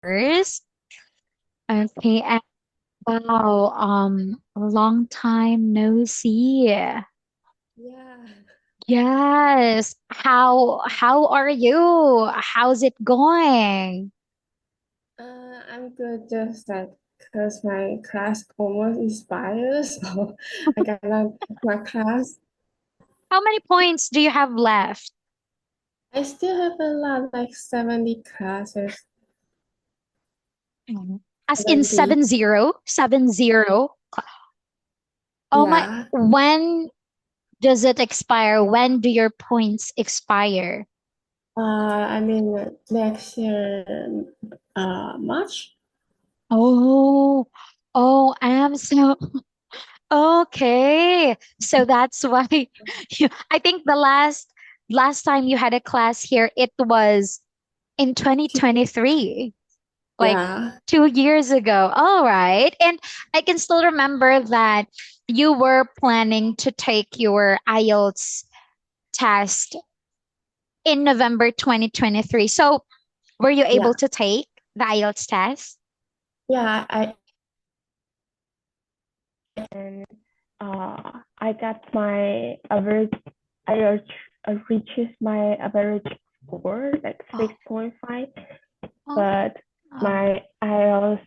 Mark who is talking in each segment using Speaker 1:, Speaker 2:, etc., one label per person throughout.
Speaker 1: First. Okay, and wow, a long time no see.
Speaker 2: Yeah,
Speaker 1: Yes. How are you? How's it going?
Speaker 2: I'm good. Just that because my class almost expired, so I gotta take my class.
Speaker 1: How many points do you have left?
Speaker 2: I still have a lot, like 70 classes.
Speaker 1: Mhm. As in
Speaker 2: 70.
Speaker 1: 70, 70. Oh my,
Speaker 2: Yeah.
Speaker 1: when does it expire? When do your points expire?
Speaker 2: I mean next year, March.
Speaker 1: Oh, oh, I'm so okay. So that's why I think the last time you had a class here, it was in 2023, like
Speaker 2: Yeah.
Speaker 1: 2 years ago. All right. And I can still remember that you were planning to take your IELTS test in November 2023. So were you able
Speaker 2: Yeah.
Speaker 1: to take the IELTS test?
Speaker 2: Yeah. And I got my average. Reaches my average score like
Speaker 1: Oh,
Speaker 2: 6.5,
Speaker 1: oh,
Speaker 2: but
Speaker 1: oh.
Speaker 2: my IELTS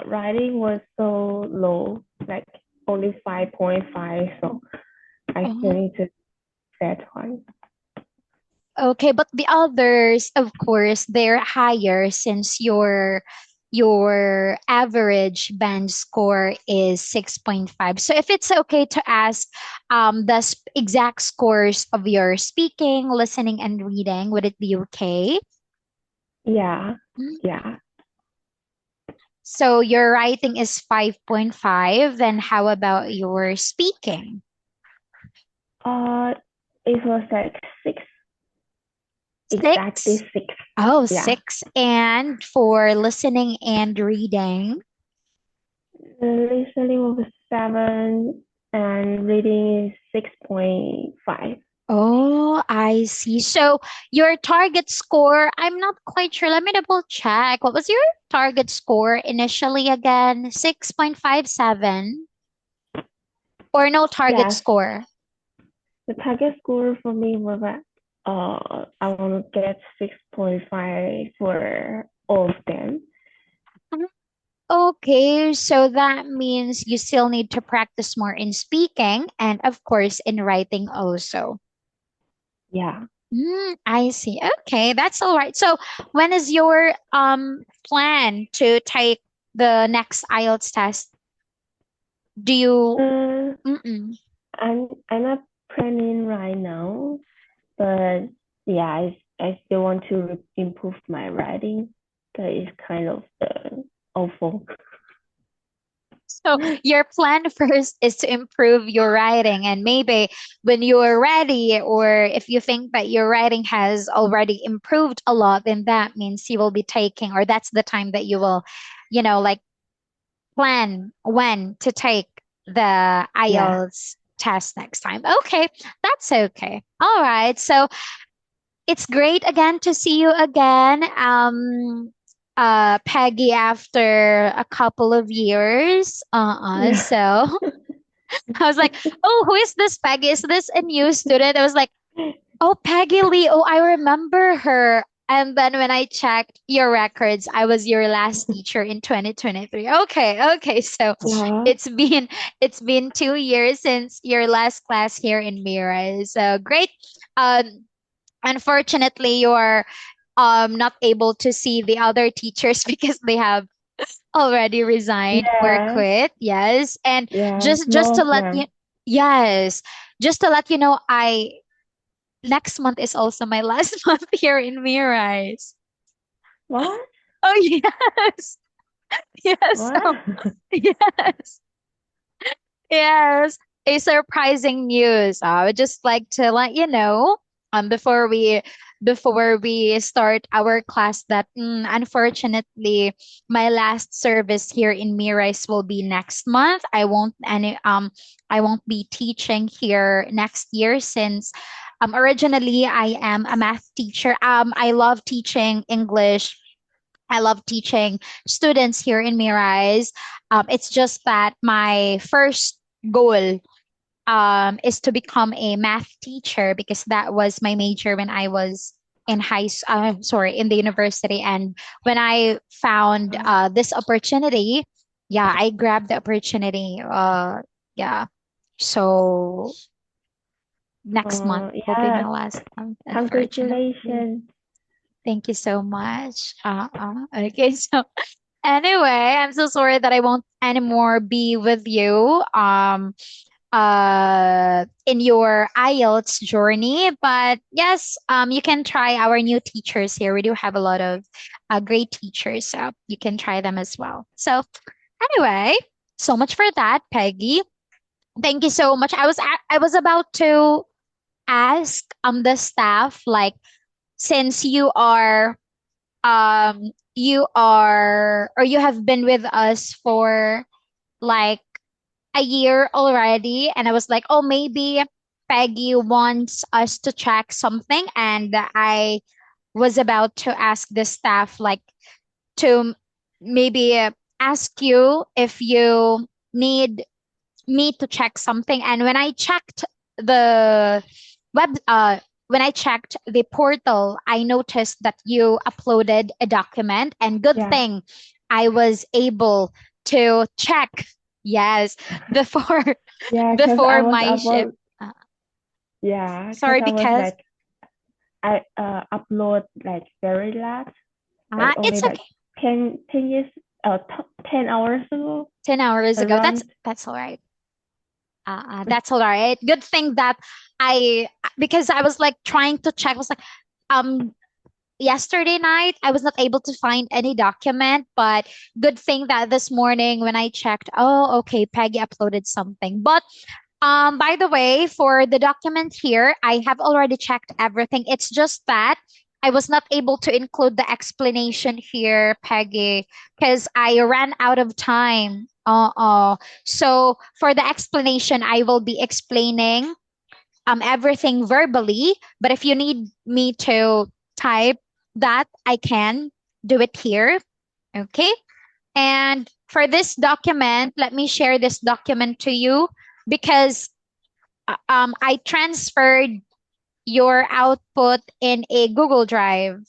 Speaker 2: writing was so low, like only 5.5, so I still
Speaker 1: Oh.
Speaker 2: need to that one.
Speaker 1: Okay, but the others, of course, they're higher since your average band score is 6.5. So if it's okay to ask the exact scores of your speaking, listening, and reading, would it be okay?
Speaker 2: Yeah,
Speaker 1: Mm.
Speaker 2: yeah.
Speaker 1: So your writing is 5.5, then how about your speaking?
Speaker 2: Uh, it was like six, exactly
Speaker 1: Six?
Speaker 2: six.
Speaker 1: Oh,
Speaker 2: Yeah.
Speaker 1: 6. And for listening and reading?
Speaker 2: The listening was 7 and reading is 6.5.
Speaker 1: Oh, I see. So your target score, I'm not quite sure. Let me double check. What was your target score initially again? 6.57 or no target
Speaker 2: Yes,
Speaker 1: score?
Speaker 2: the target score for me was that I want to get 6.5 for all of them.
Speaker 1: Mhm. Okay, so that means you still need to practice more in speaking and, of course, in writing also.
Speaker 2: Yeah.
Speaker 1: I see. Okay, that's all right. So when is your plan to take the next IELTS test? Do you
Speaker 2: Uh,
Speaker 1: Mm-mm.
Speaker 2: I'm not planning right now, but yeah, I still want to improve my writing. That is kind of awful.
Speaker 1: So your plan first is to improve your writing, and maybe when you're ready, or if you think that your writing has already improved a lot, then that means you will be taking, or that's the time that you will, like plan when to take the
Speaker 2: Yeah.
Speaker 1: IELTS test next time. Okay, that's okay. All right. So it's great again to see you again, Peggy, after a couple of years.
Speaker 2: Yeah.
Speaker 1: So I was like, oh, who is this Peggy? Is this a new student? I was like, oh, Peggy Lee. Oh, I remember her. And then when I checked your records, I was your last teacher in 2023. Okay, okay. So
Speaker 2: Yeah.
Speaker 1: it's been it's been 2 years since your last class here in Mira. So great. Um, Unfortunately, you're not able to see the other teachers because they have already resigned or
Speaker 2: Yeah.
Speaker 1: quit. Yes. And
Speaker 2: Yeah.
Speaker 1: just to
Speaker 2: Most of
Speaker 1: let you
Speaker 2: them.
Speaker 1: yes, just to let you know, I next month is also my last month here in Mirais.
Speaker 2: What?
Speaker 1: Oh yes. Yes.
Speaker 2: What?
Speaker 1: Oh, yes. Yes, a surprising news. I would just like to let you know, before we start our class that unfortunately my last service here in Mirais will be next month. I won't be teaching here next year since originally I am a math teacher. I love teaching English I love teaching students here in Mirais. It's just that my first goal is to become a math teacher because that was my major when I was in sorry, in the university. And when I found
Speaker 2: Uh,
Speaker 1: this opportunity, yeah, I grabbed the opportunity. Yeah. So next month will be
Speaker 2: yeah,
Speaker 1: my last month, unfortunately.
Speaker 2: congratulations.
Speaker 1: Thank you so much. Okay, so anyway, I'm so sorry that I won't anymore be with you in your IELTS journey. But yes, you can try our new teachers here. We do have a lot of great teachers, so you can try them as well. So anyway, so much for that, Peggy. Thank you so much. I was about to ask the staff, like, since you are or you have been with us for like a year already, and I was like, oh, maybe Peggy wants us to check something, and I was about to ask the staff, like, to maybe ask you if you need me to check something. And the web when I checked the portal, I noticed that you uploaded a document, and good
Speaker 2: Yeah,
Speaker 1: thing I was able to check, yes, before
Speaker 2: yeah, because I
Speaker 1: before
Speaker 2: was
Speaker 1: my shift.
Speaker 2: about,
Speaker 1: Uh,
Speaker 2: yeah, because
Speaker 1: Sorry,
Speaker 2: I was
Speaker 1: because
Speaker 2: like, I upload like very last, like only
Speaker 1: it's
Speaker 2: like
Speaker 1: okay.
Speaker 2: 10 years, 10 hours ago,
Speaker 1: 10 hours ago,
Speaker 2: around.
Speaker 1: that's all right. That's all right. Good thing that I because I was like trying to check. I was like, um, yesterday night I was not able to find any document, but good thing that this morning when I checked, oh, okay, Peggy uploaded something. But by the way, for the document here, I have already checked everything. It's just that I was not able to include the explanation here, Peggy, because I ran out of time. So for the explanation, I will be explaining everything verbally. But if you need me to type that, I can do it here. Okay. And for this document, let me share this document to you because I transferred your output in a Google Drive,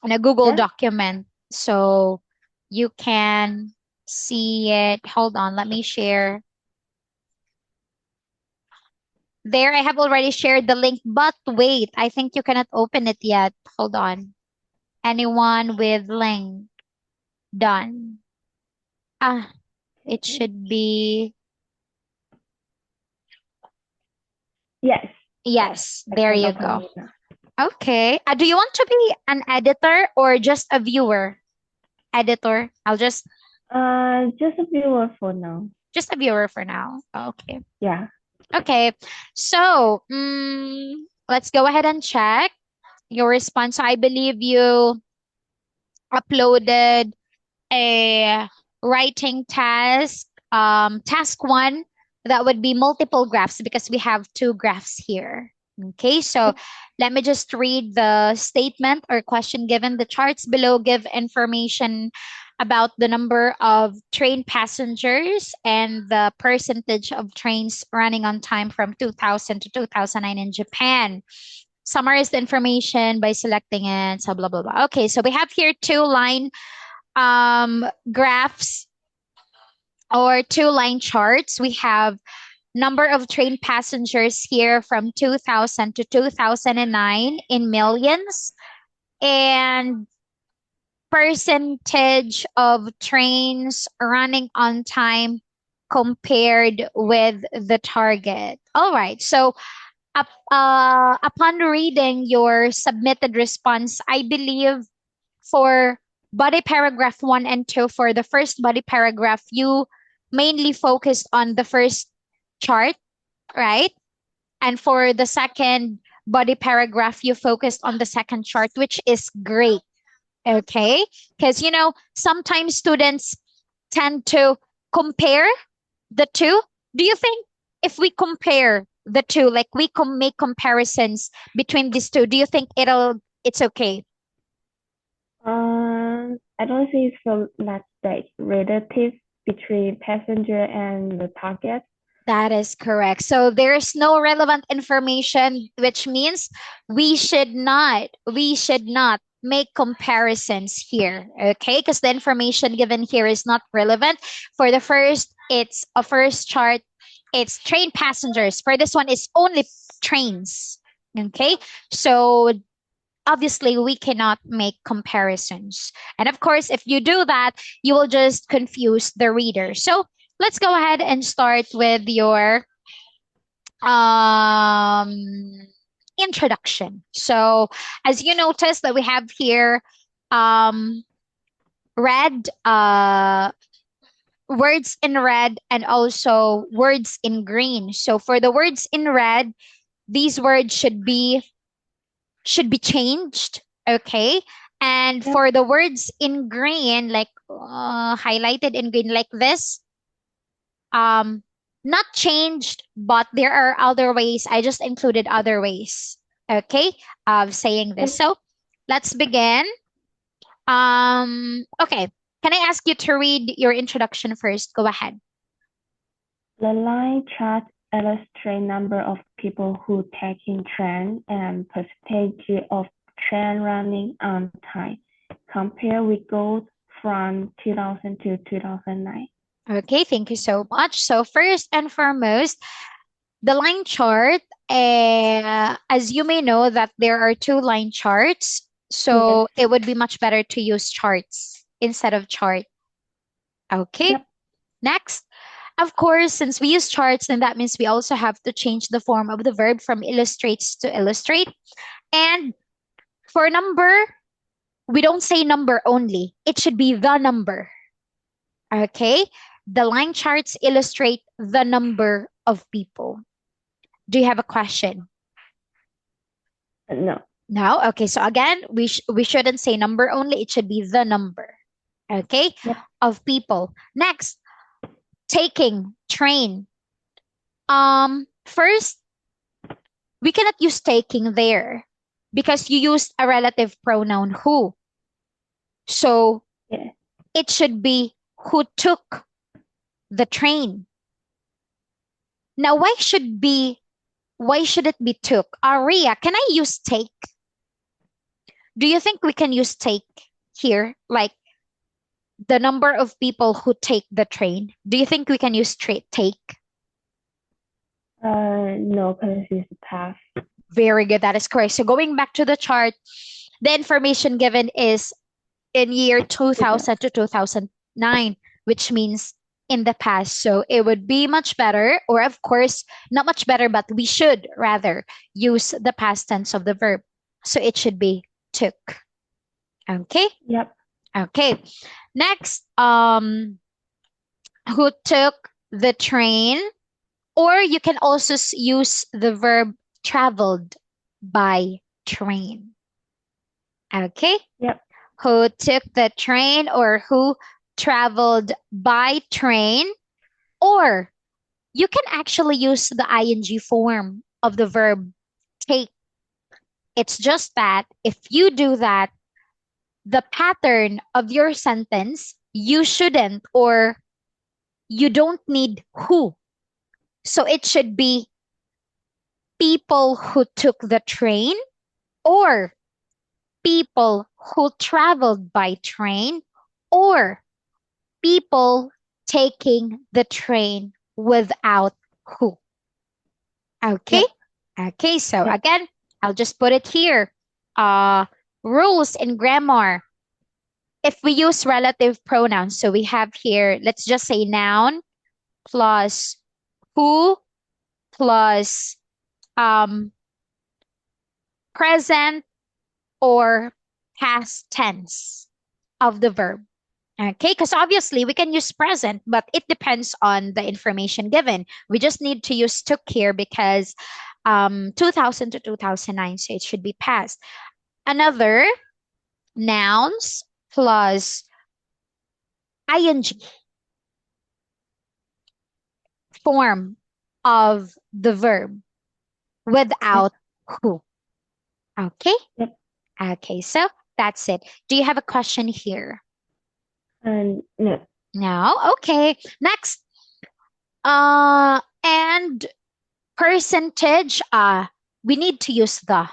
Speaker 1: in a Google
Speaker 2: Yeah.
Speaker 1: document. So you can see it. Hold on, let me share. There, I have already shared the link, but wait, I think you cannot open it yet. Hold on. Anyone with link? Done. Ah, it
Speaker 2: Okay.
Speaker 1: should be.
Speaker 2: Yes. Yeah,
Speaker 1: Yes,
Speaker 2: I
Speaker 1: there
Speaker 2: can
Speaker 1: you
Speaker 2: open
Speaker 1: go.
Speaker 2: it now.
Speaker 1: Okay. Do you want to be an editor or just a viewer? Editor. I'll
Speaker 2: Just a viewer for now.
Speaker 1: just a viewer for now. Okay.
Speaker 2: Yeah.
Speaker 1: Okay. So, let's go ahead and check your response. I believe you uploaded a writing task, task one, that would be multiple graphs because we have two graphs here. Okay, so let me just read the statement or question given. The charts below give information about the number of train passengers and the percentage of trains running on time from 2000 to 2009 in Japan. Summarize the information by selecting it, so blah blah blah. Okay, so we have here two line graphs or two line charts. We have number of train passengers here from 2000 to 2009 in millions, and percentage of trains running on time compared with the target. All right. So upon reading your submitted response, I believe for body paragraph one and two, for the first body paragraph, you mainly focused on the first chart, right? And for the second body paragraph, you focused on the second chart, which is great. Okay. Because, sometimes students tend to compare the two. Do you think if we compare the two, like we make comparisons between these two, do you think it's okay?
Speaker 2: I don't think so. Let's say relative between passenger and the target.
Speaker 1: That is correct. So there's no relevant information, which means we should not make comparisons here. Okay? Because the information given here is not relevant. For the first, it's a first chart, it's train passengers. For this one, it's only trains. Okay? So obviously we cannot make comparisons. And of course, if you do that, you will just confuse the reader. So let's go ahead and start with your um, introduction. So as you notice that we have here um, red words in red and also words in green. So for the words in red, these words should be changed. Okay. And
Speaker 2: Yep.
Speaker 1: for the words in green, like highlighted in green, like this, um, not changed, but there are other ways. I just included other ways, okay, of saying this.
Speaker 2: Yep.
Speaker 1: So let's begin. Okay. Can I ask you to read your introduction first? Go ahead.
Speaker 2: The line chart illustrate number of people who taking train and percentage of train running on time. Compare with goals from 2000 to 2009.
Speaker 1: Okay, thank you so much. So first and foremost, the line chart, as you may know that there are two line charts,
Speaker 2: Yes.
Speaker 1: so it would be much better to use charts instead of chart. Okay,
Speaker 2: Yep.
Speaker 1: next. Of course, since we use charts, then that means we also have to change the form of the verb from illustrates to illustrate. And for number, we don't say number only. It should be the number. Okay? The line charts illustrate the number of people. Do you have a question?
Speaker 2: No.
Speaker 1: No? Okay, so again, we shouldn't say number only. It should be the number. Okay?
Speaker 2: Yep.
Speaker 1: Of people. Next, taking, train. First, we cannot use taking there because you used a relative pronoun who. So
Speaker 2: Yeah.
Speaker 1: it should be who took the train. Now, why should it be took? Ria, can I use take? Do you think we can use take here? Like the number of people who take the train. Do you think we can use take?
Speaker 2: No, because it's past.
Speaker 1: Very good. That is correct. So going back to the chart, the information given is in year
Speaker 2: Yeah.
Speaker 1: 2000 to 2009, which means in the past. So it would be much better, or of course, not much better, but we should rather use the past tense of the verb. So it should be took. Okay?
Speaker 2: Yep.
Speaker 1: Okay. Next, who took the train? Or you can also use the verb traveled by train. Okay?
Speaker 2: Yep.
Speaker 1: Who took the train or who traveled by train, or you can actually use the ing form of the verb take. It's just that if you do that, the pattern of your sentence, you shouldn't or you don't need who. So it should be people who took the train or people who traveled by train or people taking the train without who. Okay?
Speaker 2: Yep.
Speaker 1: Okay, so
Speaker 2: Yep.
Speaker 1: again, I'll just put it here. Uh, rules in grammar. If we use relative pronouns, so we have here, let's just say noun plus who plus um, present or past tense of the verb. Okay, because obviously we can use present, but it depends on the information given. We just need to use took here because 2000 to 2009, so it should be past. Another nouns plus ing form of the verb
Speaker 2: Yep.
Speaker 1: without who. Okay?
Speaker 2: Yep.
Speaker 1: Okay, so that's it. Do you have a question here?
Speaker 2: No.
Speaker 1: No. Okay. Next. And percentage. We need to use the.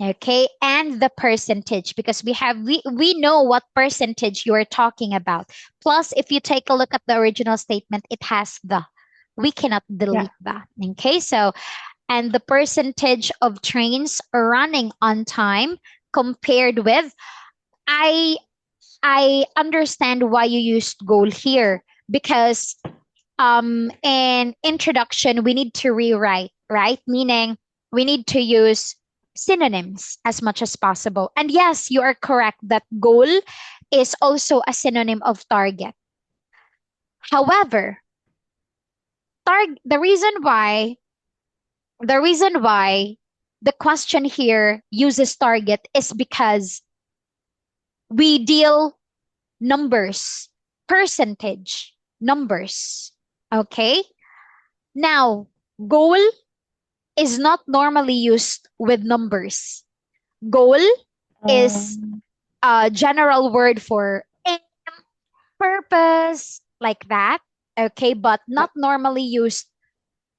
Speaker 1: Okay, and the percentage because we know what percentage you are talking about. Plus, if you take a look at the original statement, it has the. We cannot
Speaker 2: Yeah.
Speaker 1: delete the. Okay, so and the percentage of trains running on time compared with I I understand why you used goal here because in introduction we need to rewrite, right? Meaning we need to use synonyms as much as possible. And yes, you are correct that goal is also a synonym of target. However, the reason why the question here uses target is because we deal numbers, percentage, numbers. Okay? Now, goal is not normally used with numbers. Goal is
Speaker 2: Um,
Speaker 1: a general word for aim, purpose, like that. Okay, but
Speaker 2: yeah.
Speaker 1: not normally used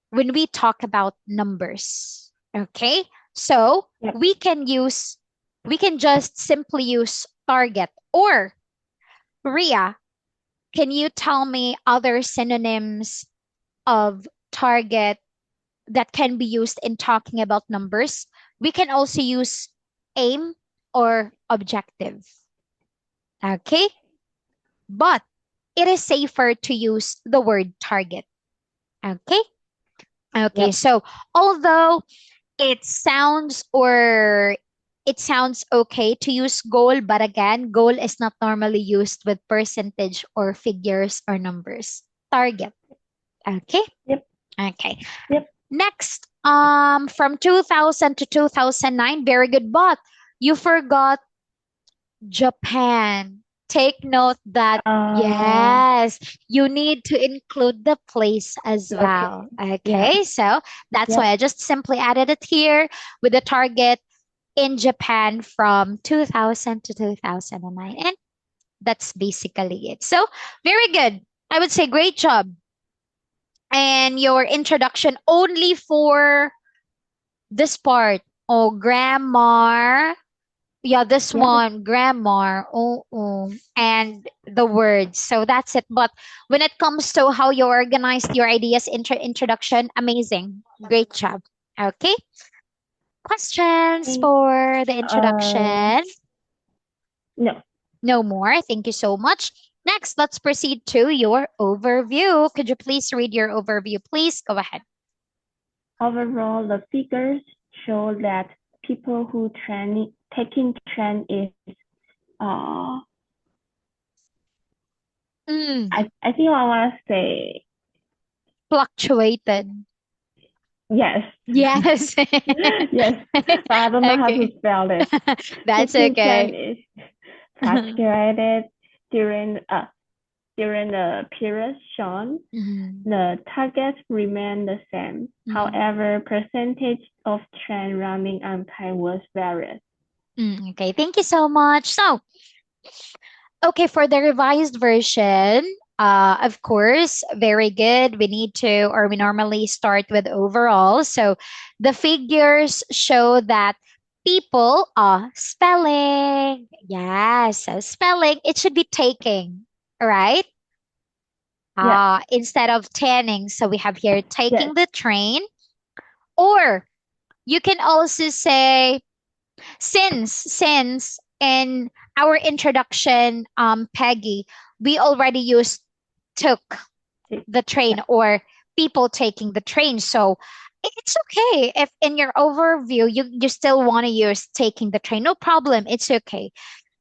Speaker 1: when we talk about numbers. Okay, so
Speaker 2: Yeah.
Speaker 1: we can just simply use target or Ria. Can you tell me other synonyms of target that can be used in talking about numbers? We can also use aim or objective. Okay? But it is safer to use the word target. Okay? Okay,
Speaker 2: Yep.
Speaker 1: so although it sounds or it sounds okay to use goal, but again, goal is not normally used with percentage or figures or numbers. Target. Okay?
Speaker 2: Yep.
Speaker 1: Okay.
Speaker 2: Yep.
Speaker 1: Next, from 2000 to 2009, very good. But you forgot Japan. Take note that
Speaker 2: Uh,
Speaker 1: yes, you need to include the place as
Speaker 2: okay.
Speaker 1: well.
Speaker 2: Yeah.
Speaker 1: Okay, so that's why
Speaker 2: Yep.
Speaker 1: I just simply added it here with the target in Japan from 2000 to 2009. And that's basically it. So, very good. I would say great job. And your introduction only for this part. Oh, grammar. Yeah, this
Speaker 2: Yep.
Speaker 1: one, grammar. Oh. And the words. So that's it. But when it comes to how you organized your ideas introduction, amazing. Great job. Okay. Questions
Speaker 2: Okay.
Speaker 1: for the
Speaker 2: Uh,
Speaker 1: introduction?
Speaker 2: no.
Speaker 1: No more. Thank you so much. Next, let's proceed to your overview. Could you please read your overview? Please go ahead.
Speaker 2: Overall, the figures show that people who taking train is uh
Speaker 1: Mm,
Speaker 2: I think I want to say
Speaker 1: fluctuated.
Speaker 2: yes.
Speaker 1: Yes.
Speaker 2: Yes, but I don't know how to
Speaker 1: Okay.
Speaker 2: spell it.
Speaker 1: That's
Speaker 2: Taking train
Speaker 1: okay.
Speaker 2: is fluctuated during during the period shown.
Speaker 1: Mhm,
Speaker 2: The targets remain the same.
Speaker 1: mhm.
Speaker 2: However, percentage of train running on time was varied.
Speaker 1: Okay, thank you so much. So, okay, for the revised version, of course, very good. We need to, or we normally start with overall. So, the figures show that people are spelling. Yes, so spelling, it should be taking, right?
Speaker 2: Yeah,
Speaker 1: Instead of tanning. So, we have here
Speaker 2: yes,
Speaker 1: taking the train, or you can also say since in our introduction, Peggy, we already used took the train
Speaker 2: yeah,
Speaker 1: or people taking the train. So it's okay if in your overview you still want to use taking the train. No problem. It's okay.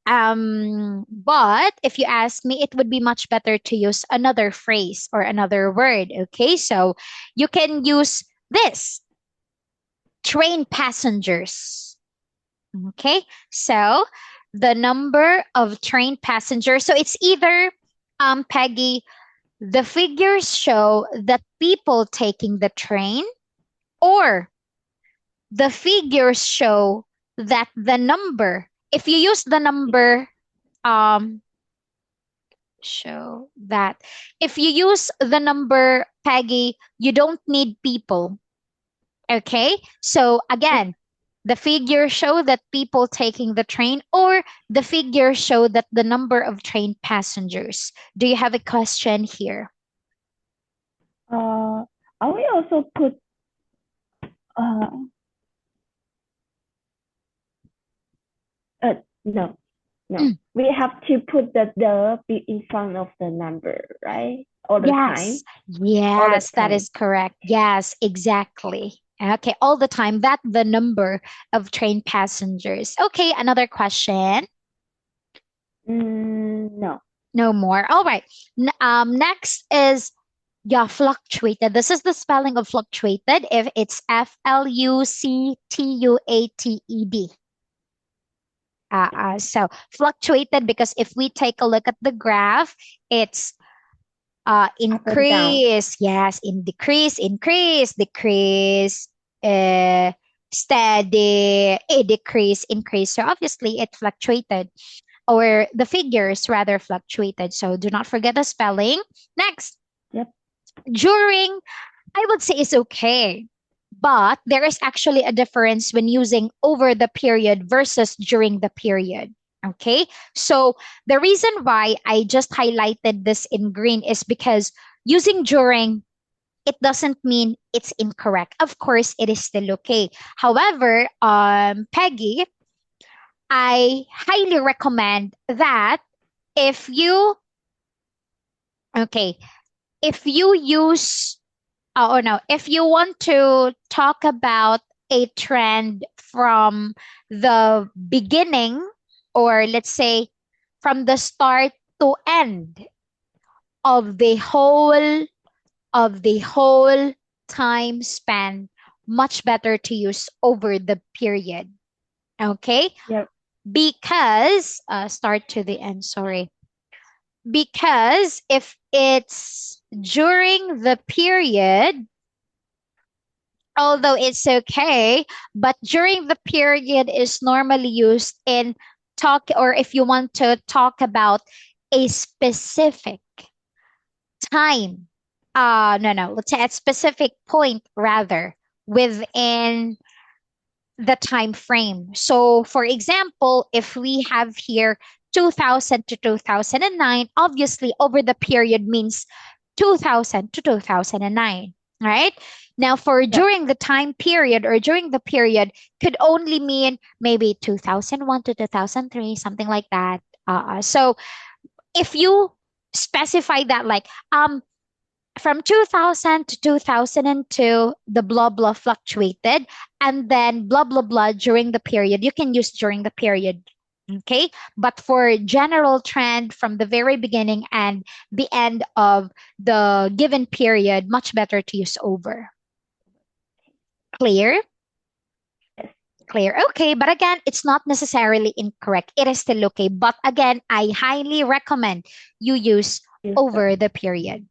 Speaker 1: But if you ask me, it would be much better to use another phrase or another word. Okay, so you can use this train passengers. Okay, so the number of train passengers. So it's either, Peggy, the figures show the people taking the train, or the figures show that the number. If you use the number, um, show that. If you use the number, Peggy, you don't need people. Okay? So
Speaker 2: Yep.
Speaker 1: again, the figure show that people taking the train, or the figure show that the number of train passengers. Do you have a question here?
Speaker 2: Uh, are we also put uh, no, no.
Speaker 1: Mm,
Speaker 2: We have to put the be in front of the number, right? All the time.
Speaker 1: yes.
Speaker 2: All the
Speaker 1: Yes, that
Speaker 2: time.
Speaker 1: is correct. Yes, exactly. Okay, all the time. That the number of train passengers. Okay, another question.
Speaker 2: No.
Speaker 1: No more. All right. Next is, yeah, fluctuated. This is the spelling of fluctuated. If it's Fluctuated. So fluctuated, because if we take a look at the graph, it's
Speaker 2: Up and down.
Speaker 1: increase, yes, in decrease, increase, decrease, uh, steady, a decrease, increase. So obviously it fluctuated, or the figures rather fluctuated. So do not forget the spelling. Next,
Speaker 2: Yep.
Speaker 1: during, I would say is okay. But there is actually a difference when using over the period versus during the period. Okay. So the reason why I just highlighted this in green is because using during, it doesn't mean it's incorrect. Of course, it is still okay. However, Peggy, I highly recommend that if you, okay, if you use, oh no, if you want to talk about a trend from the beginning, or let's say from the start to end of the whole time span, much better to use over the period. Okay?
Speaker 2: Yep.
Speaker 1: Because start to the end, sorry. Because if it's during the period, although it's okay, but during the period is normally used in talk, or if you want to talk about a specific time. No, no, let's say a specific point rather within the time frame. So, for example, if we have here 2000 to 2009, obviously over the period means 2000 to 2009, right? Now, for
Speaker 2: Yep.
Speaker 1: during the time period, or during the period, could only mean maybe 2001 to 2003, something like that. So, if you specify that, like, from 2000 to 2002, the blah blah fluctuated, and then blah blah blah during the period, you can use during the period. Okay. But for general trend from the very beginning and the end of the given period, much better to use over. Clear?
Speaker 2: Yes.
Speaker 1: Clear. Okay. But again, it's not necessarily incorrect. It is still okay. But again, I highly recommend you use
Speaker 2: Use the.
Speaker 1: over the period.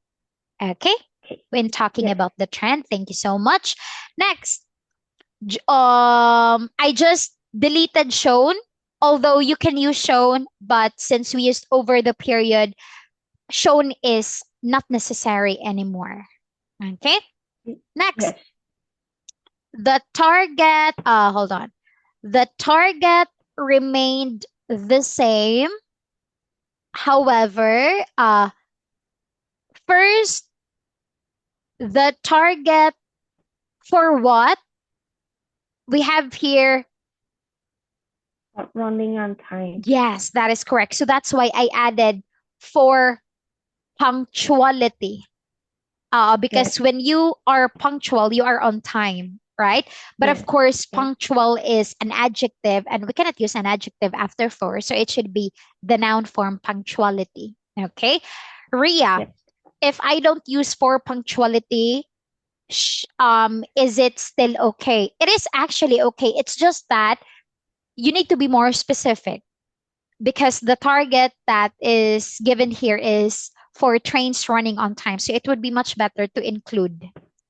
Speaker 1: Okay.
Speaker 2: Okay.
Speaker 1: When talking
Speaker 2: Yes.
Speaker 1: about the trend. Thank you so much. Next, I just deleted shown, although you can use shown, but since we used over the period, shown is not necessary anymore. Okay. Next,
Speaker 2: Yes.
Speaker 1: the target, hold on. The target remained the same. However, first, the target for what we have here.
Speaker 2: Running on time.
Speaker 1: Yes, that is correct. So that's why I added for punctuality.
Speaker 2: Yes.
Speaker 1: Because when you are punctual, you are on time, right? But of
Speaker 2: Yes.
Speaker 1: course,
Speaker 2: Yes.
Speaker 1: punctual is an adjective, and we cannot use an adjective after for. So it should be the noun form punctuality. Okay. Ria,
Speaker 2: Yep.
Speaker 1: if I don't use for punctuality, is it still okay? It is actually okay. It's just that you need to be more specific, because the target that is given here is for trains running on time. So it would be much better to include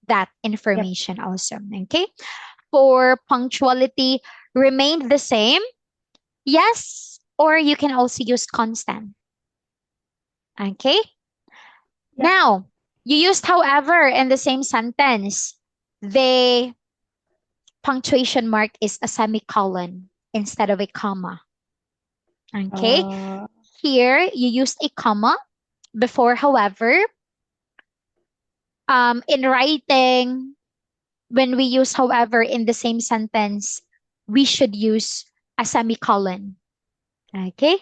Speaker 1: that
Speaker 2: Yep.
Speaker 1: information also. Okay. For punctuality, remained the same. Yes. Or you can also use constant. Okay?
Speaker 2: Yep.
Speaker 1: Now, you used however in the same sentence. The punctuation mark is a semicolon instead of a comma. Okay?
Speaker 2: Uh,
Speaker 1: Here, you used a comma before however. In writing, when we use however in the same sentence, we should use a semicolon. Okay?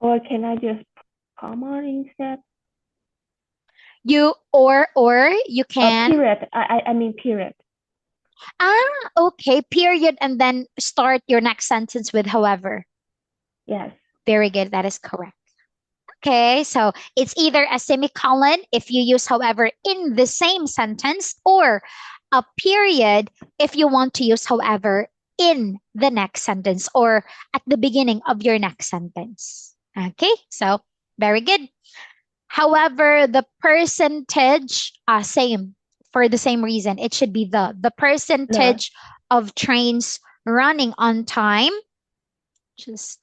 Speaker 2: or can I just comma instead?
Speaker 1: Or you can
Speaker 2: Period. I mean period.
Speaker 1: okay, period, and then start your next sentence with however.
Speaker 2: Yes.
Speaker 1: Very good, that is correct. Okay, so it's either a semicolon if you use however in the same sentence, or a period if you want to use however in the next sentence or at the beginning of your next sentence. Okay, so very good. However, the percentage, same for the same reason. It should be the
Speaker 2: The
Speaker 1: percentage of trains running on time. Just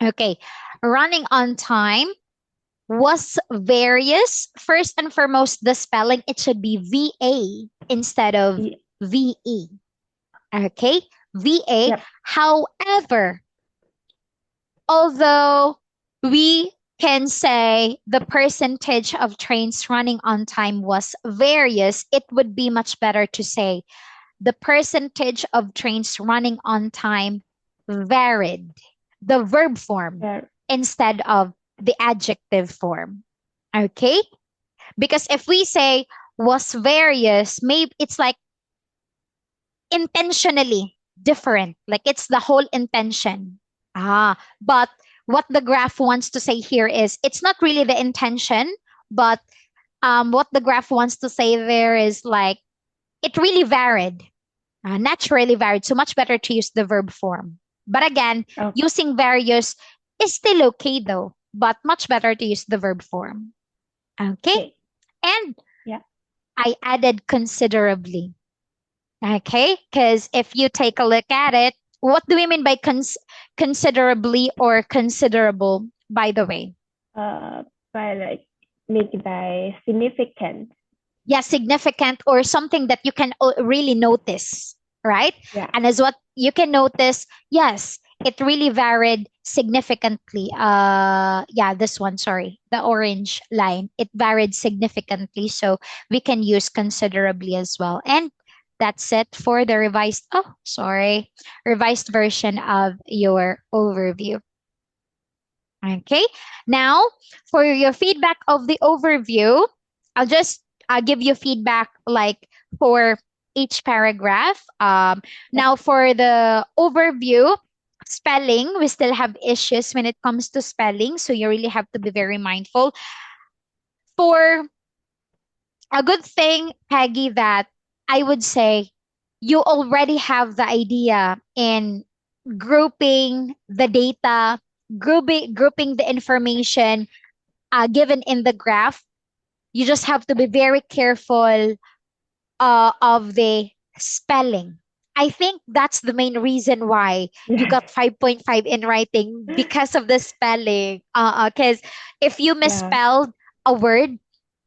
Speaker 1: okay, running on time was various. First and foremost, the spelling, it should be VA instead of
Speaker 2: y-
Speaker 1: VE. Okay, VA.
Speaker 2: yep.
Speaker 1: However, although we can say the percentage of trains running on time was various, it would be much better to say the percentage of trains running on time varied, the verb form
Speaker 2: There.
Speaker 1: instead of the adjective form. Okay? Because if we say was various, maybe it's like intentionally different. Like it's the whole intention. But what the graph wants to say here is it's not really the intention, but what the graph wants to say there is like it really varied, naturally varied. So much better to use the verb form. But again, using various is still okay though, but much better to use the verb form. Okay.
Speaker 2: Okay.
Speaker 1: And
Speaker 2: Yeah.
Speaker 1: I added considerably. Okay. Because if you take a look at it, what do we mean by considerably or considerable, by the way?
Speaker 2: Uh, by like make it by significant.
Speaker 1: Yeah, significant or something that you can really notice, right?
Speaker 2: Yeah.
Speaker 1: And as what you can notice, yes, it really varied significantly. Yeah, this one, sorry, the orange line, it varied significantly. So we can use considerably as well. And that's it for the revised version of your overview. Okay. Now, for your feedback of the overview, I'll just give you feedback like for each paragraph.
Speaker 2: Yep.
Speaker 1: Now, for the overview, spelling, we still have issues when it comes to spelling. So you really have to be very mindful. For a good thing, Peggy, that I would say you already have the idea in grouping the data, grouping the information given in the graph. You just have to be very careful of the spelling. I think that's the main reason why you
Speaker 2: Yes.
Speaker 1: got 5.5 in writing because of the spelling. Because if you
Speaker 2: Yeah.
Speaker 1: misspelled a word,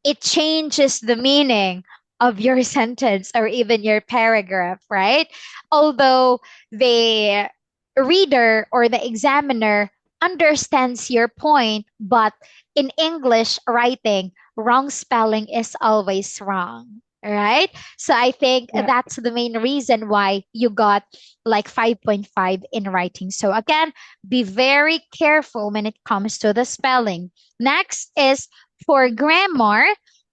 Speaker 1: it changes the meaning of your sentence or even your paragraph, right? Although the reader or the examiner understands your point, but in English writing, wrong spelling is always wrong, right? So I think
Speaker 2: Yeah.
Speaker 1: that's the main reason why you got like 5.5 in writing. So again, be very careful when it comes to the spelling. Next is for grammar,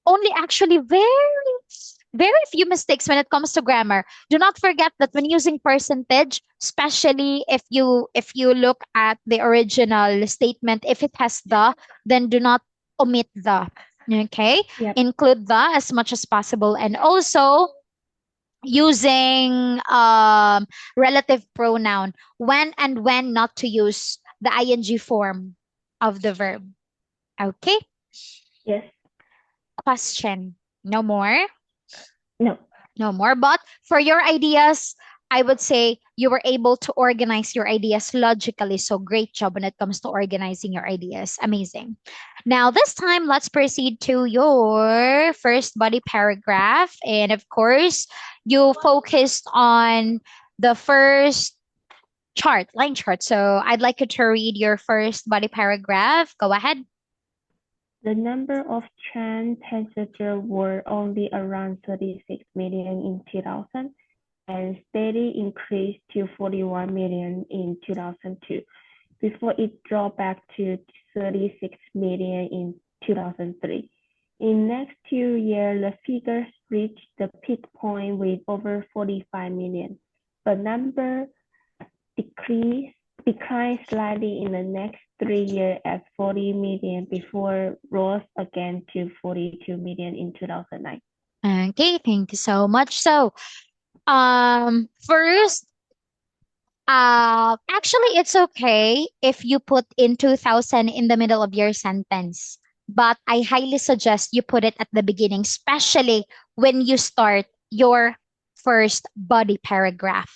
Speaker 1: only actually very few mistakes when it comes to grammar. Do not forget that when using percentage, especially if you look at the original statement, if it has the, then do not omit the. Okay?
Speaker 2: Yep.
Speaker 1: Include the as much as possible. And also using relative pronoun, when not to use the ing form of the verb. Okay?
Speaker 2: Yes.
Speaker 1: Question. No more?
Speaker 2: No.
Speaker 1: No more. But for your ideas, I would say you were able to organize your ideas logically. So great job when it comes to organizing your ideas. Amazing. Now, this time, let's proceed to your first body paragraph. And of course, you focused on the first chart, line chart. So I'd like you to read your first body paragraph. Go ahead.
Speaker 2: The number of train passengers were only around 36 million in 2000 and steady increase to 41 million in 2002 before it dropped back to 36 million in 2003. In next 2 years, the figures reached the peak point with over 45 million, but number decreased declined slightly in the next 3 years at 40 million before rose again to 42 million in 2009.
Speaker 1: Okay, thank you so much. So, first, actually, it's okay if you put in 2000 in the middle of your sentence, but I highly suggest you put it at the beginning, especially when you start your first body paragraph.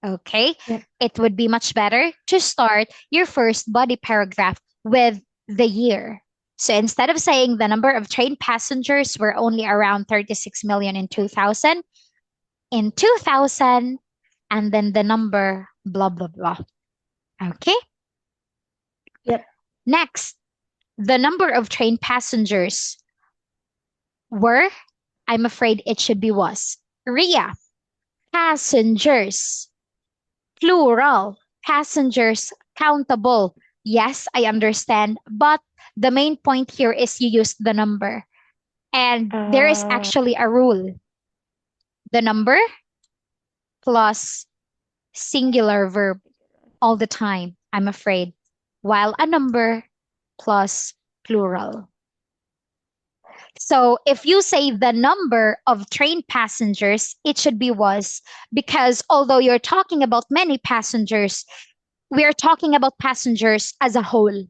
Speaker 1: Okay?
Speaker 2: Yep.
Speaker 1: It would be much better to start your first body paragraph with the year. So instead of saying the number of train passengers were only around 36 million in 2000, and then the number blah blah blah. Okay.
Speaker 2: Yep.
Speaker 1: Next, the number of train passengers were, I'm afraid it should be was. Ria, passengers, plural, passengers, countable. Yes, I understand, but the main point here is you use the number. And there is
Speaker 2: Uh,
Speaker 1: actually a rule. The number plus singular verb all the time, I'm afraid, while a number plus plural. So if you say the number of train passengers, it should be was, because although you're talking about many passengers, we are talking about passengers as a whole.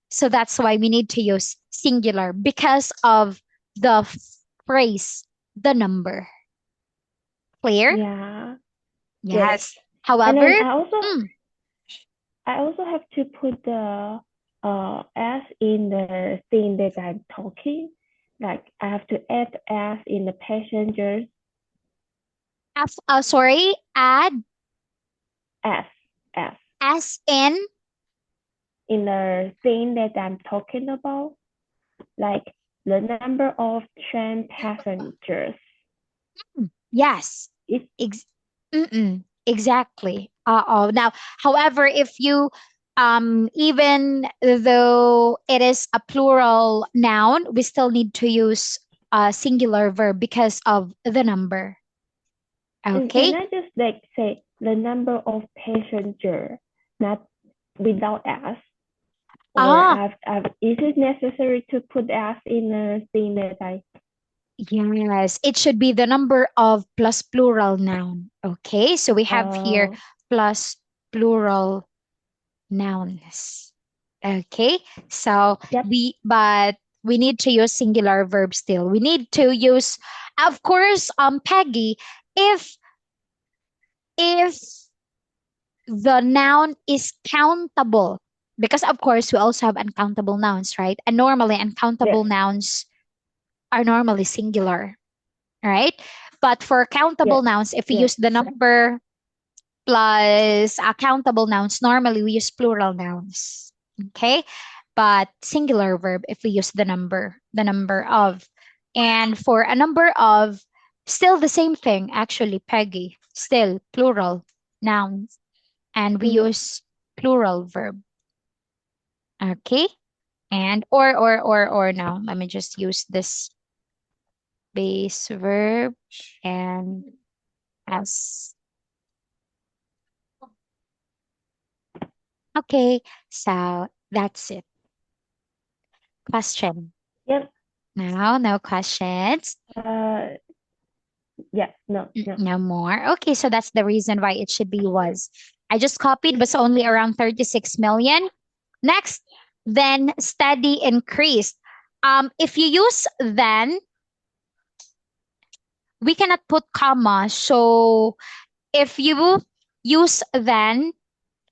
Speaker 1: So that's why we need to use singular because of the phrase, the number. Clear?
Speaker 2: yeah. Yes.
Speaker 1: Yes.
Speaker 2: And
Speaker 1: However,
Speaker 2: then I also
Speaker 1: mm,
Speaker 2: I also have to put the s in the thing that I'm talking. Like I have to add s in the passengers
Speaker 1: sorry, add
Speaker 2: s s
Speaker 1: as
Speaker 2: in the thing that I'm talking about. Like the number of train passengers.
Speaker 1: yes.
Speaker 2: It
Speaker 1: Ex- exactly. Oh. Now, however, if you even though it is a plural noun, we still need to use a singular verb because of the number.
Speaker 2: and
Speaker 1: Okay?
Speaker 2: can I just like say the number of passenger, not without s? Or
Speaker 1: Ah,
Speaker 2: is it necessary to put s in a thing that I
Speaker 1: yes. It should be the number of plus plural noun. Okay? So we have here
Speaker 2: uh
Speaker 1: plus plural nouns. Okay, so
Speaker 2: yep.
Speaker 1: but we need to use singular verb still. We need to use, of course, Peggy, if if the noun is countable, because of course we also have uncountable nouns, right? And normally
Speaker 2: Yes.
Speaker 1: uncountable nouns are normally singular, right? But for countable
Speaker 2: Yes.
Speaker 1: nouns, if we
Speaker 2: Yes.
Speaker 1: use the number plus countable nouns, normally we use plural nouns. Okay. But singular verb if we use the number of. And for a number of, still the same thing, actually, Peggy, still plural nouns. And we
Speaker 2: Mm-hmm.
Speaker 1: use plural verb. Okay. And or now, let me just use this base verb and as. Okay. So that's it. Question.
Speaker 2: Yep.
Speaker 1: Now, no questions.
Speaker 2: Uh yeah, no, no.
Speaker 1: No more. Okay, so that's the reason why it should be was. I just copied was only around 36 million. Next, then steady increased. If you use then, we cannot put comma. So If you use then,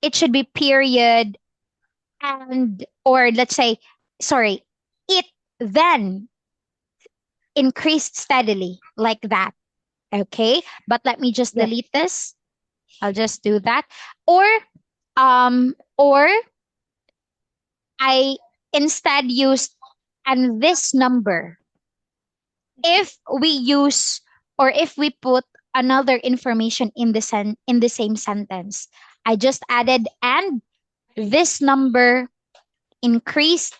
Speaker 1: it should be period and, or let's say, sorry, it then increased steadily like that. Okay. But let me just
Speaker 2: Yes.
Speaker 1: delete this. I'll just do that. Or I instead used and this number. If we use or if we put another information in in the same sentence, I just added and this number increased.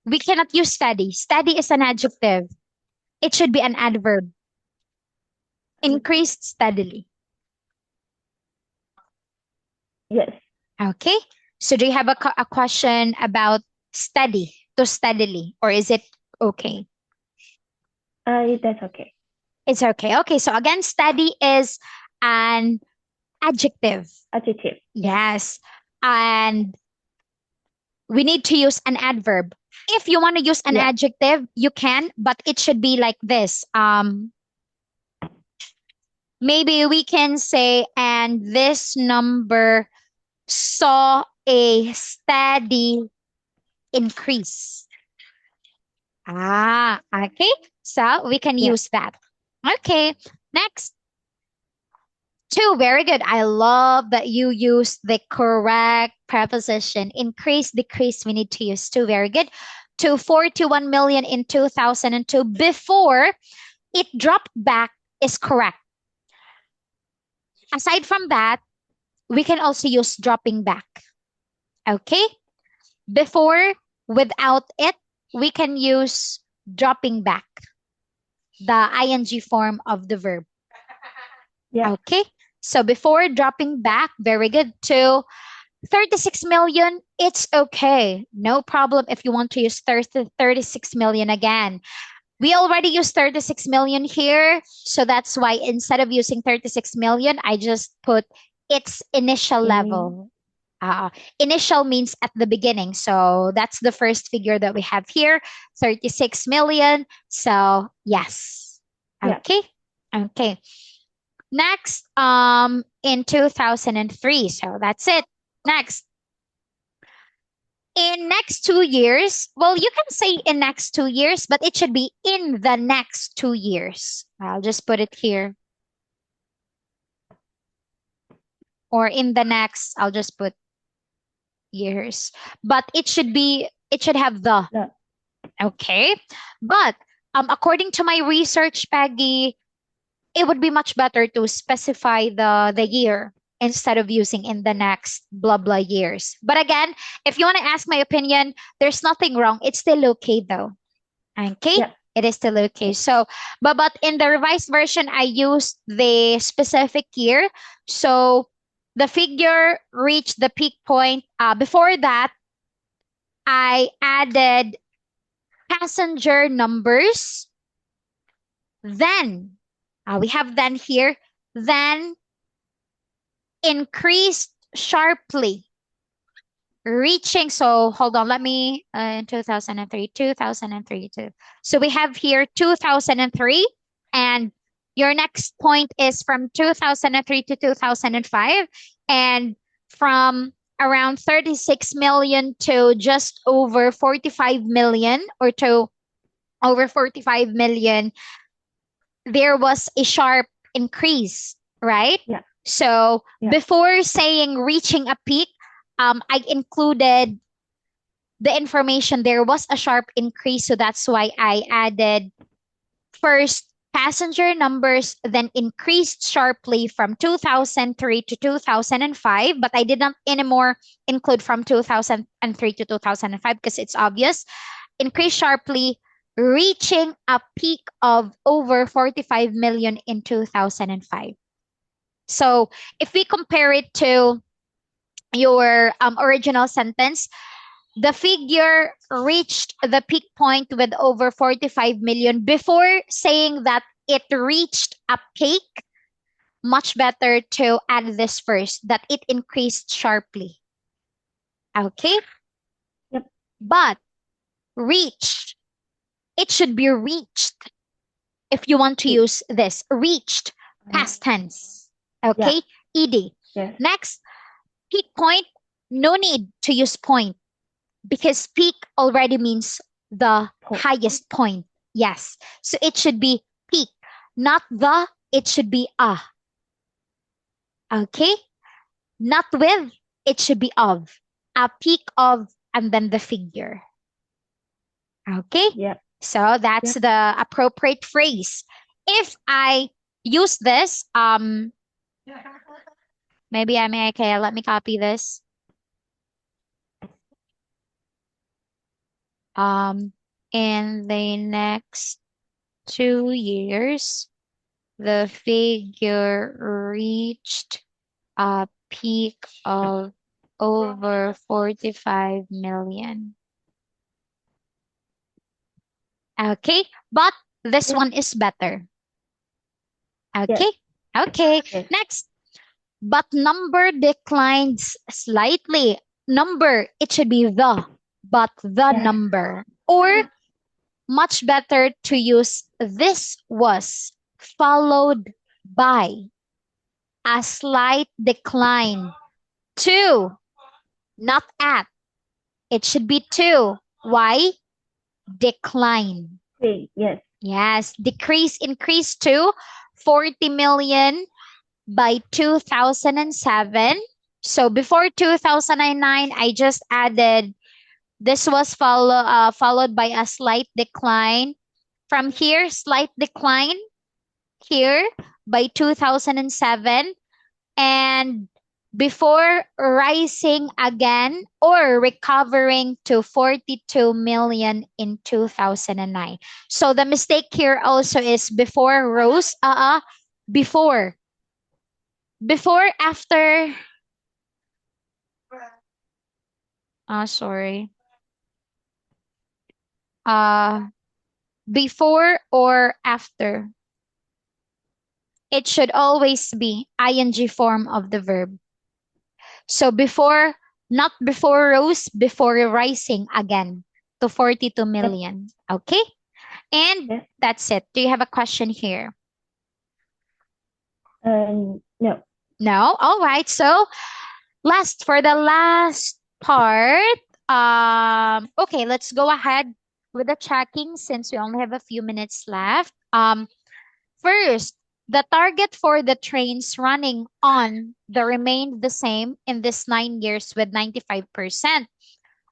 Speaker 1: We cannot use steady. Steady is an adjective. It should be an adverb. Increased steadily.
Speaker 2: Yes.
Speaker 1: Okay. So do you have a question about steady to steadily, or is it okay?
Speaker 2: That's okay.
Speaker 1: It's okay. Okay. So again, steady is an adjective.
Speaker 2: Adjective. Yes.
Speaker 1: Yes. And we need to use an adverb. If you want to use an
Speaker 2: Yeah.
Speaker 1: adjective, you can, but it should be like this. Maybe we can say, and this number saw a steady increase. Ah, okay. So we can
Speaker 2: Yeah.
Speaker 1: use that. Okay. Next. Two, very good. I love that you use the correct preposition. Increase, decrease, we need to use two. Very good. To 41 million in 2002 before it dropped back is correct. Aside from that, we can also use dropping back. Okay? Before, without it, we can use dropping back, the ing form of the verb.
Speaker 2: Yeah.
Speaker 1: Okay? So before dropping back, very good. To 36 million, it's okay. No problem if you want to use 36 million again. We already used 36 million here. So that's why instead of using 36 million, I just put its initial
Speaker 2: Beginning.
Speaker 1: level. Initial means at the beginning. So that's the first figure that we have here, 36 million. So yes.
Speaker 2: Yeah.
Speaker 1: Okay. Okay. Next, in 2003. So that's it. Next, in next 2 years, well, you can say in next 2 years, but it should be in the next 2 years. I'll just put it here. Or in the next, I'll just put years. But it should have the.
Speaker 2: The.
Speaker 1: Okay. But according to my research, Peggy, it would be much better to specify the year instead of using in the next blah blah years. But again, if you want to ask my opinion, there's nothing wrong. It's still okay though. Okay?
Speaker 2: Yeah.
Speaker 1: It is still okay. So, but in the revised version, I used the specific year. So the figure reached the peak point. Before that, I added passenger numbers. Then we have then here. Then increased sharply, reaching. So hold on, let me in 2003, 2003, two. So we have here 2003, and your next point is from 2003 to 2005, and from around 36 million to just over 45 million, or to over 45 million, there was a sharp increase, right?
Speaker 2: Yeah.
Speaker 1: So
Speaker 2: Yeah.
Speaker 1: before saying reaching a peak, I included the information there was a sharp increase. So that's why I added first passenger numbers, then increased sharply from 2003 to 2005. But I did not anymore include from 2003 to 2005 because it's obvious. Increased sharply, reaching a peak of over 45 million in 2005. So if we compare it to your original sentence, the figure reached the peak point with over 45 million. Before saying that it reached a peak, much better to add this first, that it increased sharply. Okay?
Speaker 2: Yep.
Speaker 1: But reached, it should be reached if you want to use this. Reached, past tense. Okay?
Speaker 2: Yeah.
Speaker 1: ED.
Speaker 2: Yes.
Speaker 1: Next, peak point. No need to use point because peak already means the
Speaker 2: Point.
Speaker 1: highest point. Yes. So it should be peak, not the, it should be a. Okay? Not with, it should be of. A peak of, and then the figure. Okay?
Speaker 2: Yep.
Speaker 1: So that's
Speaker 2: Yep.
Speaker 1: the appropriate phrase. If I use this, maybe I may, okay, let me copy this. Um, in the next 2 years, the figure reached a peak of over 45 million. Okay, but this
Speaker 2: Yep.
Speaker 1: one is better.
Speaker 2: Yes.
Speaker 1: Okay, okay.
Speaker 2: Yes.
Speaker 1: Next, but number declines slightly. Number, it should be the, but the
Speaker 2: Yes.
Speaker 1: number. Or much better to use this was followed by a slight decline. Two, not at. It should be two. Why? Decline.
Speaker 2: Three. Yes.
Speaker 1: Yes, decrease, increase to 40 million by 2007. So before 2009, I just added this was followed by a slight decline. From here, slight decline here by 2007 and before rising again or recovering to 42 million in 2009. So the mistake here also is before rose, before. Before, after, sorry. Uh, before or after. It should always be ing form of the verb. So before, not before rose, before rising again to 42
Speaker 2: Yep.
Speaker 1: million. Okay? And
Speaker 2: Yes.
Speaker 1: that's it. Do you have a question here?
Speaker 2: No.
Speaker 1: No? All right. So last, for the last part, okay, let's go ahead with the checking since we only have a few minutes left. First, the target for the trains running on the remained the same in this 9 years with 95%.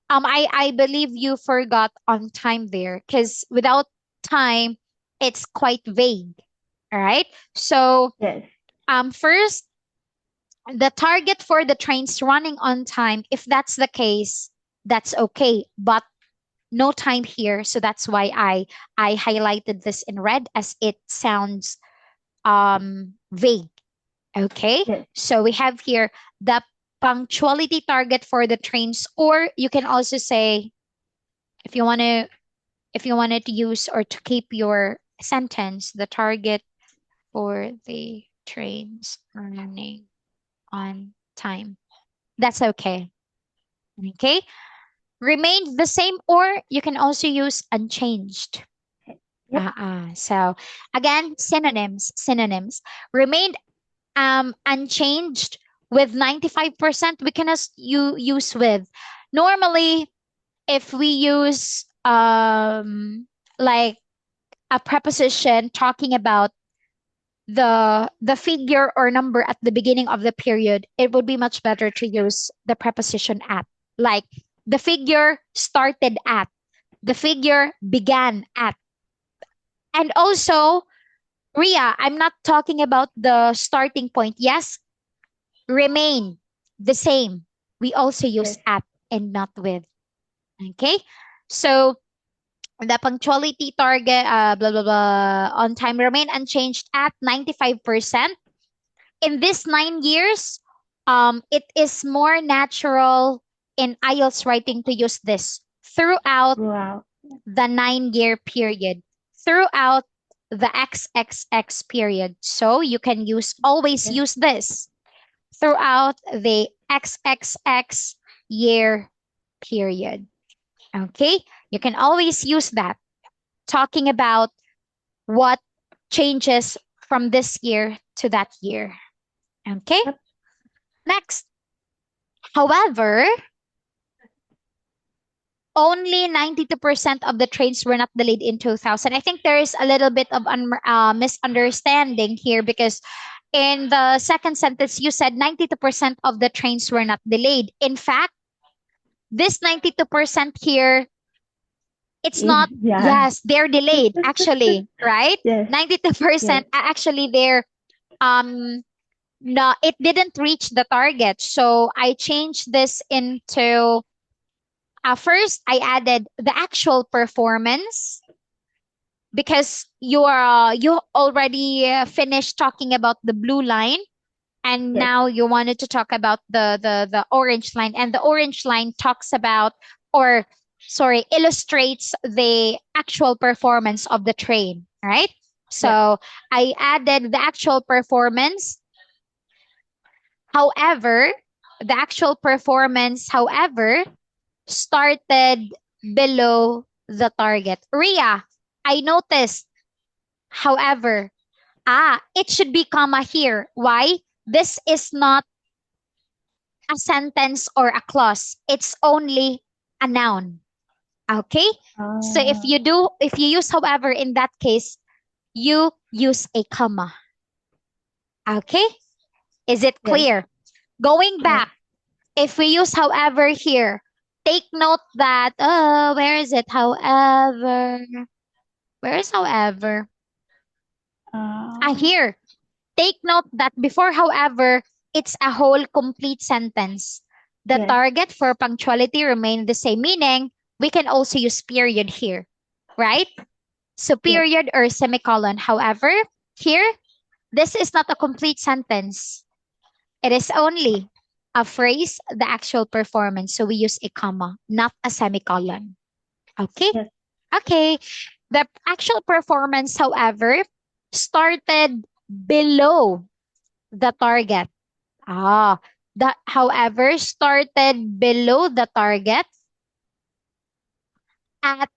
Speaker 1: I believe you forgot on time there because without time, it's quite vague. All right. So
Speaker 2: Yes.
Speaker 1: first, the target for the trains running on time, if that's the case, that's okay. But no time here. So that's why I highlighted this in red as it sounds vague. Okay.
Speaker 2: Yes.
Speaker 1: So we have here the punctuality target for the trains, or you can also say if you want to if you wanted to use or to keep your sentence, the target for the trains running on time. That's okay. Okay. Remained the same, or you can also use unchanged.
Speaker 2: Yep.
Speaker 1: So again, synonyms. Remained unchanged with 95%, we can you use with. Normally, if we use like a preposition talking about the figure or number at the beginning of the period, it would be much better to use the preposition at. Like the figure started at, the figure began at. And also, Ria, I'm not talking about the starting point. Yes, remain the same. We also use
Speaker 2: Yes.
Speaker 1: at and not with. Okay? So the punctuality target, blah, blah, blah, on time remain unchanged at 95%. In these 9 years, it is more natural in IELTS writing to use this throughout
Speaker 2: Throughout.
Speaker 1: the 9 year period, throughout the XXX period. So you can always
Speaker 2: Yes.
Speaker 1: use this throughout the XXX year period. Okay? You can always use that talking about what changes from this year to that year. Okay?
Speaker 2: Yep.
Speaker 1: Next, however, only 92% of the trains were not delayed in 2000. I think there is a little bit of misunderstanding here because in the second sentence, you said 92% of the trains were not delayed. In fact, this 92% here, it's not,
Speaker 2: Yeah.
Speaker 1: yes, they're delayed actually, right?
Speaker 2: Yes. Yes.
Speaker 1: 92% actually they're, um, no, it didn't reach the target. So I changed this into, first, I added the actual performance because you already finished talking about the blue line, and
Speaker 2: Yes.
Speaker 1: now you wanted to talk about the orange line, and the orange line talks about, or sorry, illustrates the actual performance of the train, right?
Speaker 2: Yes.
Speaker 1: So I added the actual performance. However, the actual performance, however, started below the target. Ria, I noticed, however, it should be comma here. Why? This is not a sentence or a clause. It's only a noun. Okay? So
Speaker 2: Ah,
Speaker 1: if you use however in that case, you use a comma. Okay? Is it
Speaker 2: yes.
Speaker 1: clear? Going
Speaker 2: Yes.
Speaker 1: back, if we use however here, take note that, where is it? However, where is however?
Speaker 2: Uh,
Speaker 1: Here. Take note that before however, it's a whole complete sentence. The
Speaker 2: yes.
Speaker 1: target for punctuality remain the same, meaning we can also use period here, right? So
Speaker 2: Yes.
Speaker 1: period or semicolon. However, here, this is not a complete sentence. It is only a phrase, the actual performance. So we use a comma, not a semicolon. Okay?
Speaker 2: Yes.
Speaker 1: Okay. The actual performance, however, started below the target. That however started below the target at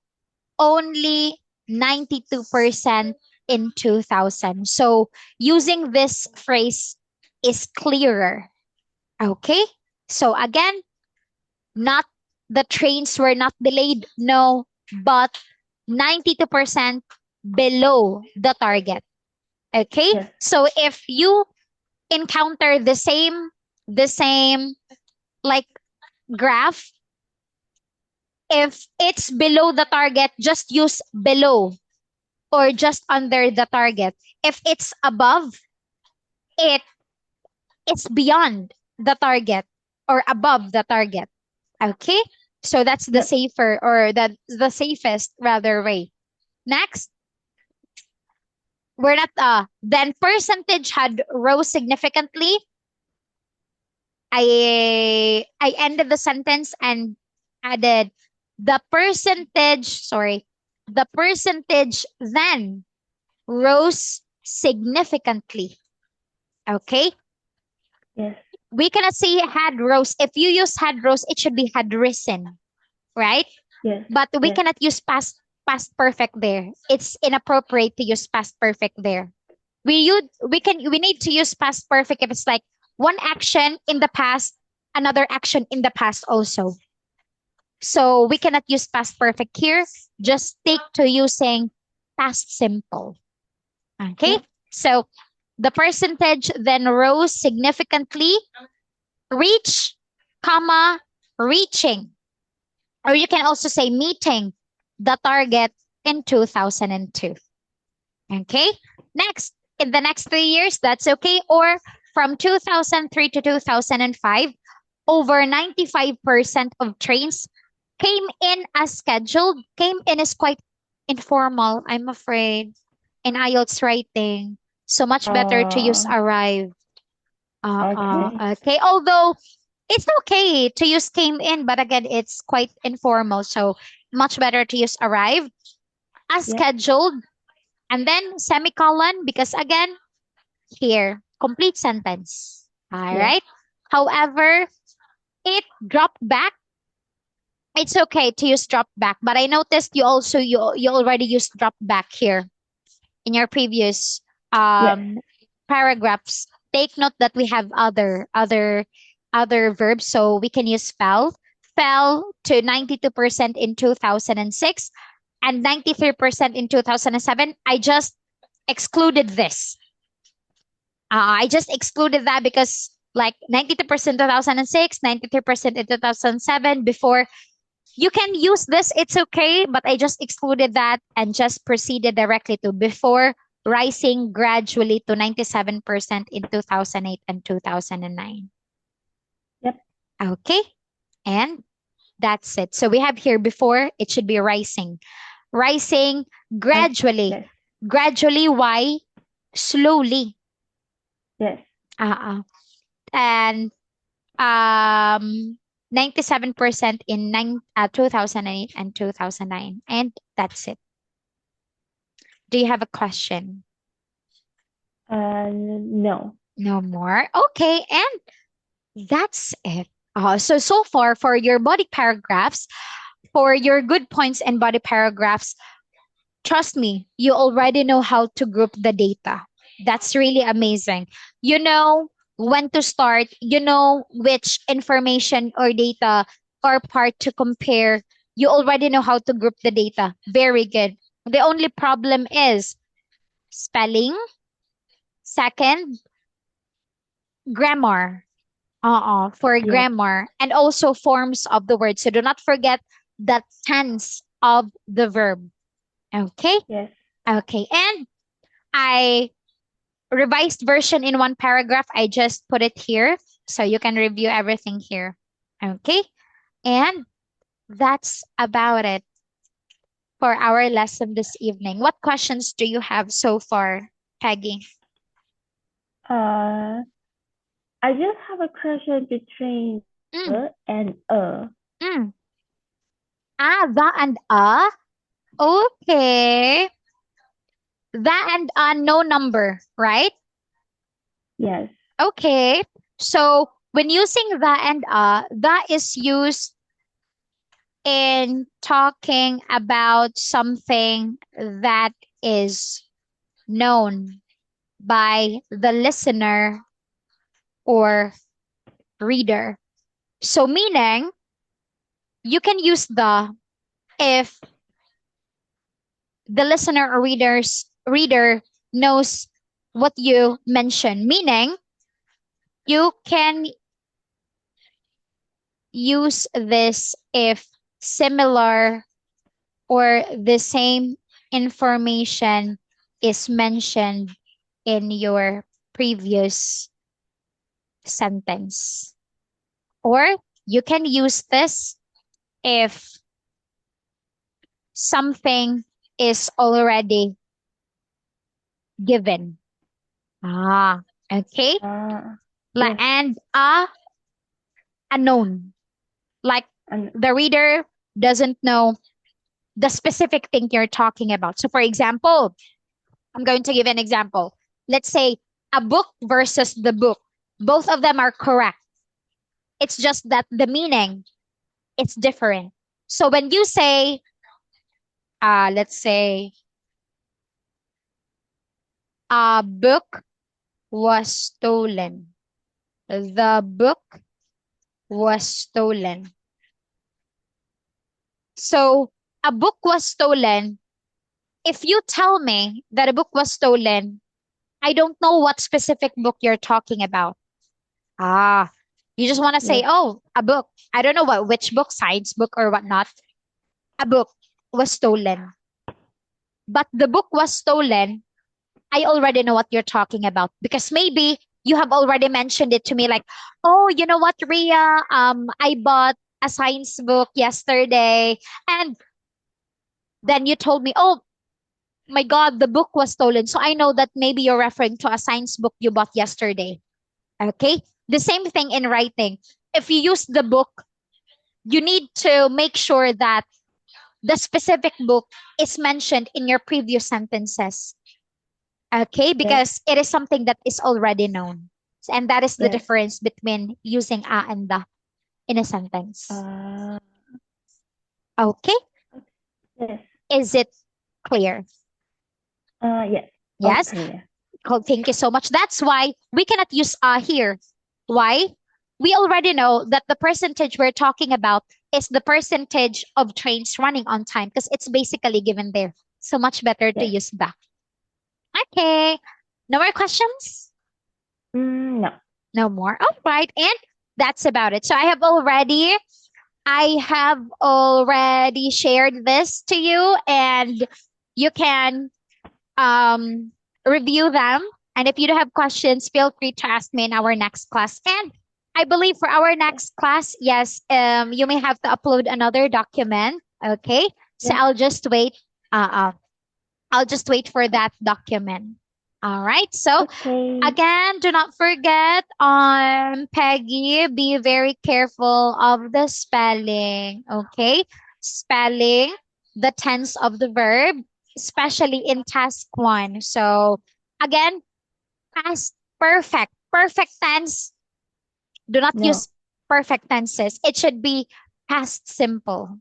Speaker 1: only 92% in 2000. So using this phrase is clearer. Okay? So again, not the trains were not delayed, no, but 92% below the target. Okay?
Speaker 2: Yes.
Speaker 1: So if you encounter the same like graph, if it's below the target, just use below or just under the target. If it's above, it it's beyond the target or above the target. Okay? So that's the
Speaker 2: Yep.
Speaker 1: safer or the safest rather way. Next, we're not then percentage had rose significantly. I ended the sentence and added the percentage then rose significantly. Okay?
Speaker 2: Yes.
Speaker 1: We cannot say had rose. If you use had rose, it should be had risen, right?
Speaker 2: Yes.
Speaker 1: But we
Speaker 2: Yes.
Speaker 1: cannot use past perfect there. It's inappropriate to use past perfect there. We need to use past perfect if it's like one action in the past, another action in the past also. So we cannot use past perfect here. Just stick to using past simple. Okay?
Speaker 2: Yep.
Speaker 1: So the percentage then rose significantly, reach, comma, reaching. Or you can also say meeting the target in 2002. Okay? Next, in the next 3 years, that's okay. Or from 2003 to 2005, over 95% of trains came in as scheduled. Came in is quite informal, I'm afraid, in IELTS writing. So much better to use
Speaker 2: Uh,
Speaker 1: arrive.
Speaker 2: okay.
Speaker 1: Okay. Although it's okay to use came in, but again, it's quite informal. So much better to use arrive as
Speaker 2: Yep.
Speaker 1: scheduled and then semicolon because again, here, complete sentence. All
Speaker 2: Yes.
Speaker 1: right. However, it dropped back. It's okay to use drop back, but I noticed you already used drop back here in your previous
Speaker 2: Yes.
Speaker 1: um paragraphs. take note that we have other verbs, so we can use fell to 92% in 2006 and 93% in 2007. I just excluded this. I just excluded that because like 92% 2006, 93% in 2007 before. You can use this, it's okay, but I just excluded that and just proceeded directly to before rising gradually to 97% in 2008 and 2009.
Speaker 2: Yep.
Speaker 1: Okay, and that's it. So we have here before, it should be rising. Rising
Speaker 2: Yes.
Speaker 1: gradually.
Speaker 2: Yes.
Speaker 1: Gradually, why? Slowly.
Speaker 2: Yes.
Speaker 1: Uh-uh. And 97% in 2008 and 2009. And that's it. Do you have a question?
Speaker 2: No.
Speaker 1: No more. Okay, and that's it. So far for your body paragraphs, for your good points and body paragraphs, trust me, you already know how to group the data. That's really amazing. You know when to start, you know which information or data or part to compare. You already know how to group the data. Very good. The only problem is spelling, second, grammar. For
Speaker 2: Yes.
Speaker 1: grammar and also forms of the word. So do not forget the tense of the verb. Okay?
Speaker 2: Yes.
Speaker 1: Okay. And I revised version in one paragraph. I just put it here so you can review everything here. Okay? And that's about it for our lesson this evening. What questions do you have so far, Peggy?
Speaker 2: Uh, I just have a question between
Speaker 1: Mm,
Speaker 2: and
Speaker 1: mm. The and Okay. The and no number, right?
Speaker 2: Yes.
Speaker 1: Okay. So when using the and that is used in talking about something that is known by the listener or reader. So meaning you can use the if the listener or reader knows what you mentioned. Meaning you can use this if similar or the same information is mentioned in your previous sentence. Or you can use this if something is already given. Okay.
Speaker 2: Yes.
Speaker 1: And unknown. Like
Speaker 2: And
Speaker 1: the reader doesn't know the specific thing you're talking about. So, for example, I'm going to give an example. Let's say a book versus the book. Both of them are correct. It's just that the meaning it's different. So when you say, let's say, a book was stolen. The book was stolen. So a book was stolen. If you tell me that a book was stolen, I don't know what specific book you're talking about. Ah, you just want to say,
Speaker 2: yes.
Speaker 1: oh, a book. I don't know which book, science book or whatnot. A book was stolen. But the book was stolen. I already know what you're talking about because maybe you have already mentioned it to me like, oh, you know what, Ria? I bought a science book yesterday. And then you told me, oh my God, the book was stolen. So I know that maybe you're referring to a science book you bought yesterday. Okay. The same thing in writing. If you use the book, you need to make sure that the specific book is mentioned in your previous sentences. Okay,
Speaker 2: Yes.
Speaker 1: because it is something that is already known. And that is the
Speaker 2: Yes.
Speaker 1: difference between using a and the in a sentence.
Speaker 2: Uh,
Speaker 1: Okay,
Speaker 2: yes.
Speaker 1: is it clear?
Speaker 2: Yes. All
Speaker 1: Yes.
Speaker 2: clear.
Speaker 1: Oh, thank you so much. That's why we cannot use here. Why? We already know that the percentage we're talking about is the percentage of trains running on time because it's basically given there. So much better to
Speaker 2: Yes.
Speaker 1: use back. Okay. No more questions?
Speaker 2: No.
Speaker 1: No more. All right. And that's about it. So I have already shared this to you and you can um, review them. And if you do have questions, feel free to ask me in our next class. And I believe for our
Speaker 2: Yes.
Speaker 1: next class, yes, you may have to upload another document. Okay, so
Speaker 2: Yes.
Speaker 1: Uh, uh, I'll just wait for that document. All right. So
Speaker 2: Okay.
Speaker 1: again, do not forget on Peggy, be very careful of the spelling. Okay, spelling the tense of the verb, especially in task one. So again, past perfect, perfect tense. Do not
Speaker 2: No.
Speaker 1: use perfect tenses. It should be past simple.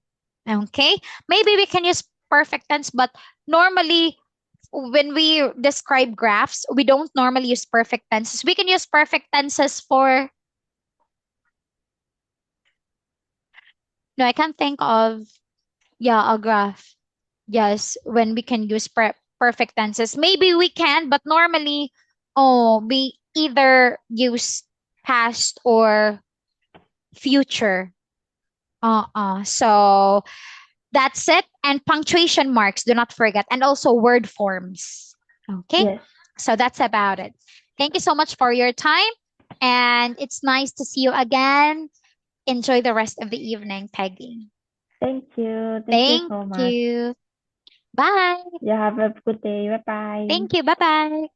Speaker 1: Okay, maybe we can use perfect tense, but normally when we describe graphs, we don't normally use perfect tenses. We can use perfect tenses for, no, I can't think of, yeah, a graph. Yes, when we can use perfect tenses. Maybe we can, but normally, oh, we either use past or future. So that's it. And punctuation marks, do not forget. And also word forms. Okay.
Speaker 2: Yes.
Speaker 1: So that's about it. Thank you so much for your time. And it's nice to see you again. Enjoy the rest of the evening, Peggy.
Speaker 2: Thank you. Thank you
Speaker 1: Thank
Speaker 2: so much.
Speaker 1: you. Bye.
Speaker 2: You have a good day. Bye bye.
Speaker 1: Thank you. Bye bye.